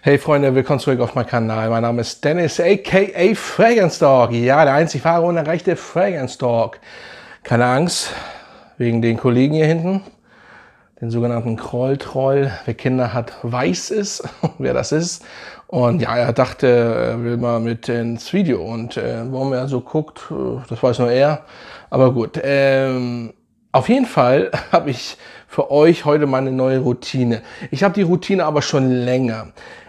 Hey Freunde, willkommen zurück auf meinem Kanal. Mein Name ist Dennis, aka Fragrance Dog. Ja, der einzig wahre und unerreichte Fragrance Dog. Keine Angst, wegen den Kollegen hier hinten, den sogenannten Kroll-Troll. Wer Kinder hat, weiß es, wer das ist. Und ja, er dachte, er will mal mit ins Video. Und warum er so guckt, das weiß nur er. Aber gut, auf jeden Fall habe ich für euch heute mal eine neue Routine. Ich habe die Routine aber schon länger.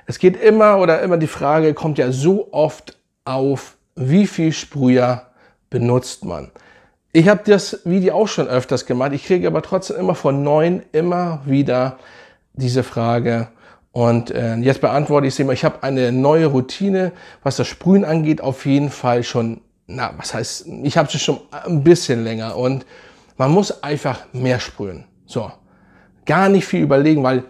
Es geht immer die Frage, kommt ja so oft auf, wie viel Sprüher benutzt man? Ich habe das Video auch schon öfters gemacht. Ich kriege aber trotzdem immer von Neuen immer wieder diese Frage. Und jetzt beantworte ich sie mal. Ich habe eine neue Routine, was das Sprühen angeht, auf jeden Fall schon, was heißt, ich habe sie schon ein bisschen länger. Und man muss einfach mehr sprühen. So, gar nicht viel überlegen, weil,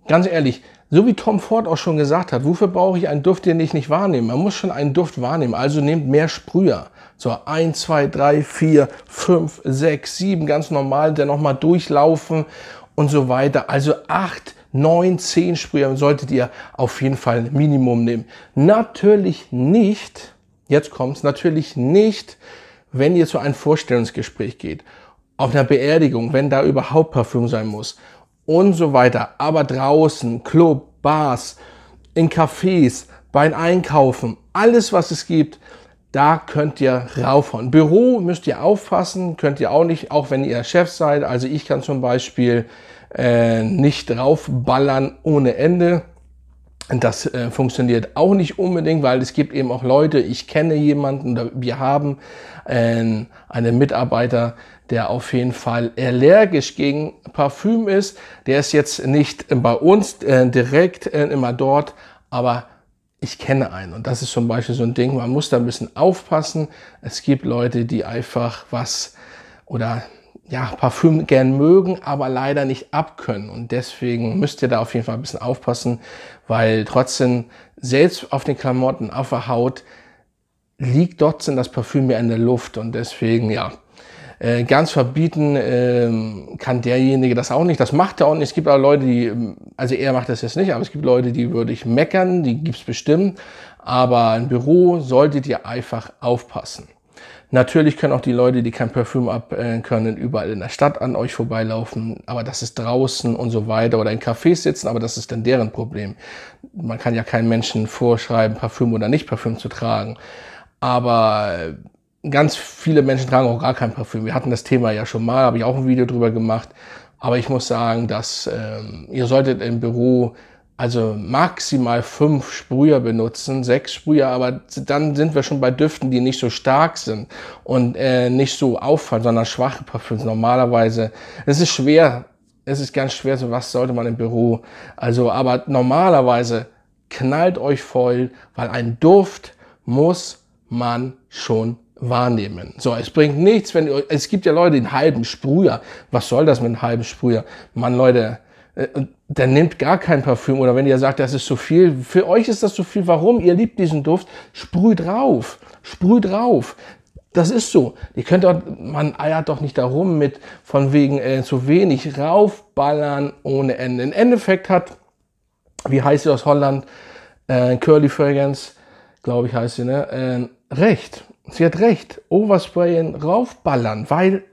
ganz ehrlich, so wie Tom Ford auch schon gesagt hat, wofür brauche ich einen Duft, den ich nicht wahrnehme? Man muss schon einen Duft wahrnehmen, also nehmt mehr Sprüher. So, 1, 2, 3, 4, 5, 6, 7, ganz normal, dann nochmal durchlaufen und so weiter. Also 8, 9, 10 Sprüher solltet ihr auf jeden Fall Minimum nehmen. Natürlich nicht, jetzt kommt's, natürlich nicht, wenn ihr zu einem Vorstellungsgespräch geht, auf einer Beerdigung, wenn da überhaupt Parfüm sein muss und so weiter. Aber draußen, Club, Bars, in Cafés, beim Einkaufen, alles was es gibt, da könnt ihr raufhauen. Büro müsst ihr aufpassen, könnt ihr auch nicht, auch wenn ihr Chef seid. Also ich kann zum Beispiel nicht draufballern ohne Ende. Das funktioniert auch nicht unbedingt, weil es gibt eben auch Leute, ich kenne jemanden, oder wir haben einen Mitarbeiter, der auf jeden Fall allergisch gegen Parfüm ist. Der ist jetzt nicht bei uns direkt immer dort, aber ich kenne einen. Und das ist zum Beispiel so ein Ding, man muss da ein bisschen aufpassen. Es gibt Leute, die einfach Parfüm gern mögen, aber leider nicht abkönnen. Und deswegen müsst ihr da auf jeden Fall ein bisschen aufpassen, weil trotzdem, selbst auf den Klamotten, auf der Haut, liegt trotzdem das Parfüm mehr in der Luft. Und deswegen, ja, ganz verbieten kann derjenige das auch nicht. Das macht er auch nicht. Es gibt auch Leute, die, also er macht das jetzt nicht, aber es gibt Leute, die würde ich meckern, die gibt's bestimmt. Aber im Büro solltet ihr einfach aufpassen. Natürlich können auch die Leute, die kein Parfüm ab können, überall in der Stadt an euch vorbeilaufen, aber das ist draußen und so weiter, oder in Cafés sitzen, aber das ist dann deren Problem. Man kann ja keinen Menschen vorschreiben, Parfüm oder nicht Parfüm zu tragen, aber ganz viele Menschen tragen auch gar kein Parfüm. Wir hatten das Thema ja schon mal, habe ich auch ein Video drüber gemacht, aber ich muss sagen, dass ihr solltet im Büro also maximal 5 Sprüher benutzen, 6 Sprüher, aber dann sind wir schon bei Düften, die nicht so stark sind und nicht so auffallen, sondern schwache Parfüms. Normalerweise, es ist schwer, es ist ganz schwer, so was sollte man im Büro, also, aber normalerweise knallt euch voll, weil ein Duft muss man schon wahrnehmen. So, es bringt nichts, es gibt ja Leute, die einen halben Sprüher, was soll das mit einem halben Sprüher? Mann, Leute, der nimmt gar kein Parfüm, oder wenn ihr sagt, das ist zu viel, für euch ist das zu viel, warum? Ihr liebt diesen Duft, sprüht drauf, sprüht drauf. Das ist so. Ihr könnt doch, man eiert doch nicht darum mit, von wegen zu wenig, raufballern ohne Ende. Im Endeffekt hat, wie heißt sie aus Holland, Curly Fragrance, glaube ich heißt sie, ne, recht. Sie hat recht, oversprayen, raufballern, weil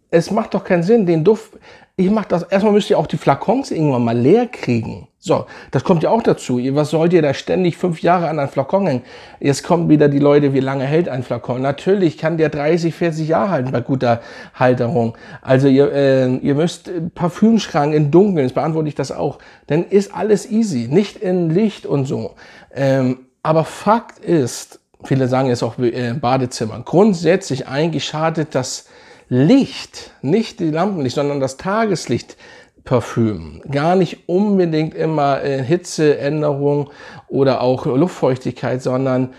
es macht doch keinen Sinn, den Duft, ich mache das, erstmal müsst ihr auch die Flakons irgendwann mal leer kriegen. So, das kommt ja auch dazu. Was sollt ihr da ständig 5 Jahre an einem Flakon hängen? Jetzt kommen wieder die Leute, wie lange hält ein Flakon? Natürlich kann der 30, 40 Jahre halten bei guter Halterung. Also ihr müsst Parfümschrank in Dunkeln, jetzt beantworte ich das auch, dann ist alles easy, nicht in Licht und so. Aber Fakt ist, viele sagen jetzt auch Badezimmer, grundsätzlich eigentlich schadet das Licht, nicht die Lampenlicht, sondern das Tageslichtparfüm. Gar nicht unbedingt immer Hitzeänderung oder auch Luftfeuchtigkeit, sondern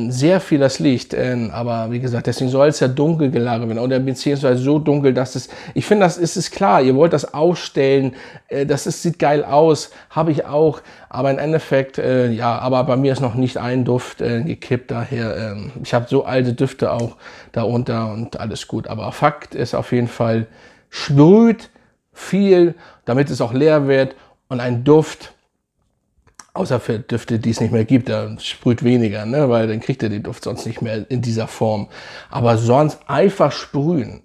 sehr viel das Licht. Aber wie gesagt, deswegen soll es ja dunkel gelagert werden oder beziehungsweise so dunkel, dass es, ich finde, das ist klar, ihr wollt das ausstellen, sieht geil aus, habe ich auch, aber im Endeffekt, ja, aber bei mir ist noch nicht ein Duft gekippt, daher, ich habe so alte Düfte auch darunter und alles gut. Aber Fakt ist auf jeden Fall, sprüht viel, damit es auch leer wird und ein Duft Außer für Düfte, die es nicht mehr gibt, da sprüht weniger, ne? Weil dann kriegt ihr den Duft sonst nicht mehr in dieser Form. Aber sonst einfach sprühen.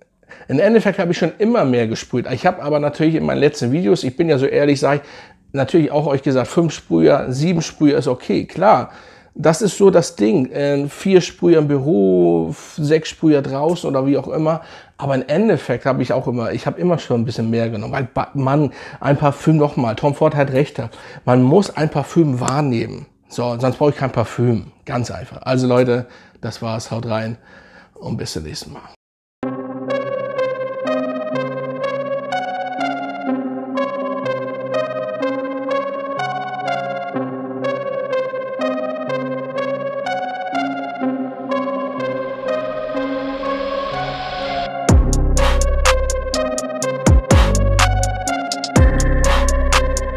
Im Endeffekt habe ich schon immer mehr gesprüht. Ich habe aber natürlich in meinen letzten Videos, ich bin ja so ehrlich, sage ich, natürlich auch euch gesagt, 5 Sprüher, 7 Sprüher ist okay, klar. Das ist so das Ding. 4 Sprüher im Büro, 6 Sprüher draußen oder wie auch immer. Aber im Endeffekt habe ich auch immer, ich habe immer schon ein bisschen mehr genommen. Weil man, ein Parfüm nochmal, Tom Ford hat recht, man muss ein Parfüm wahrnehmen. So, sonst brauche ich kein Parfüm. Ganz einfach. Also Leute, das war's, haut rein und bis zum nächsten Mal.